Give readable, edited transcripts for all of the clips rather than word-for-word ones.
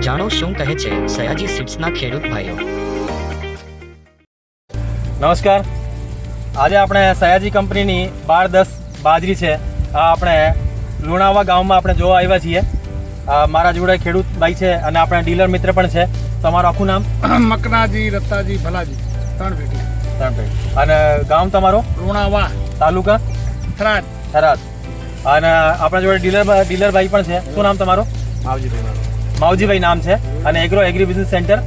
જાણો શું કહે છે સયાજી સીડ્સના ખેડૂત ભાઈઓ। નમસ્કાર, આજે આપણે સયાજી કંપનીની 12-10 બાજરી છે આ આપણે લુણાવા ગામમાં આપણે જોવા આવ્યા છીએ। મારા જોડે ખેડૂત ભાઈ છે અને આપણા ડીલર મિત્ર પણ છે। તમારું આખું નામ? મકનાજી રત્તાજી ભલાજી, ત્રણ પેટી। અને ગામ તમારો? લુણાવા, તાલુકા? થરાદ। અને આપણા જોડે ડીલર ભાઈ પણ છે। શું નામ તમારું? માવજીભાઈ નામ છે। અને એગ્રી બિઝનેસ સેન્ટર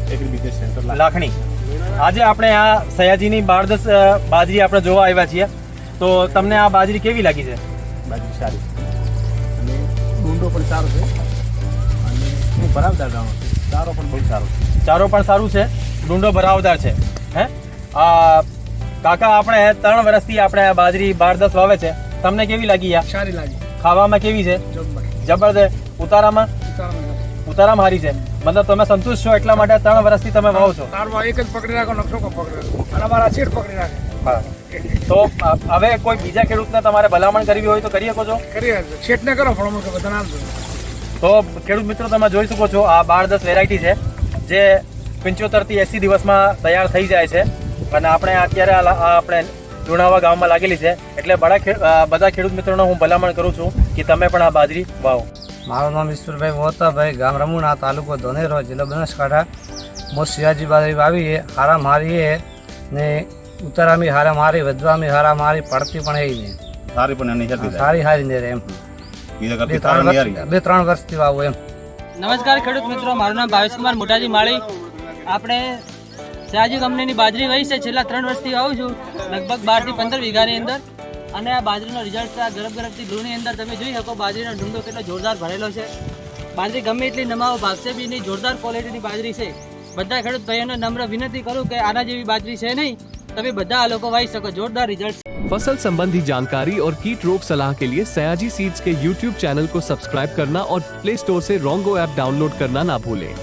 લાખણી। આજે આપણે આ સયાજીની 12-10 બાજરી આપણે જોવા આવ્યા છીએ। તો તમને આ બાજરી કેવી લાગી છે? બાજરી સારી અને ડુંડો પણ સારો છે અને હું ભરાવદાર ગાણો છે, ચારો પણ બહુ સારો છે। ચારો પણ સારું છે, ડુંડો ભરાવદાર છે। હે કાકા, આપણે 3 વર્ષથી આપણે આ બાજરી 12-10 વાવે છે, તમને કેવી લાગી? સારી લાગી। ખાવામાં કેવી છે? જબરદસ્ત। ઉતારામાં સારી છે, મતલબ તમે સંતુષ્ટ છો એટલા માટે 3 વર્ષથી તમે વાવો છો? એક જ પકડી રાખો, નકશો પકડી રાખો અને અમારા શેઠ પકડી રાખે। તો હવે કોઈ બીજા ખેડૂતને તમારે ભલામણ કરવી હોય તો કરી શકો છો? કરી શેઠને કરો, પણ અમને બધા નામ તો ખેડૂત મિત્રો તમે જોઈ શકો છો આ 12-10 વેરાયટી છે જે 75 થી 80 દિવસમાં તૈયાર થઈ જાય છે। અને આપણે અત્યારે આપણે લુણાવા ગામમાં લાગેલી છે, એટલે બધા ખેડૂત મિત્રોને હું ભલામણ કરું છું કે તમે પણ આ બાજરી વાવો। મારું નામ ઈશ્વરભાઈ મોહતાભાઈ, ગામ રમુણા, તાલુકો ધોનેરો, જિલ્લો બનાસકાંઠા। મોં સયાજી બાજરી વાવી है, हारा मारी है ने उतारा में हारा मारी, वधवा में हारा मारी, पड़ती पण है ने सारी पण नहीं चलती सारी हारी ने एम ये करती तारण नहीं आ रही। 2-3 વર્ષથી વાવો એમ। નમસ્કાર ખેડૂત મિત્રો, મારું નામ ભાવેશકુમાર મોટાજી માળી। આપણે સયાજી કંપનીની બાજરી વહી છે, છેલ્લા 3 વર્ષથી વાવું છું, લગભગ 12 થી 15 વીઘાની અંદર। અને આ બાજરીનો રિઝલ્ટ આ ગરમથી ધૂળની અંદર તમે જોઈ શકો, બાજરીનો ઢૂંઢો કેટલો જોરદાર ભરેલો છે। બાજરી ગમે એટલી નમાવો ભાગશે બી નહીં, જોરદાર ક્વોલિટીની બાજરી છે। બધા ખેડૂત ભાઈઓને નમ્ર વિનંતી કરું કે આના જેવી બાજરી છે નહીં, તમે બધા આ લોકો વાવી શકો, જોરદાર रिजल्ट। फसल संबंधी जानकारी और कीट रोग सलाह के लिए सयाजी सीड्स के YouTube चैनल को सब्सक्राइब करना और प्ले स्टोर से रोंगो ऐप डाउनलोड करना ना भूलें।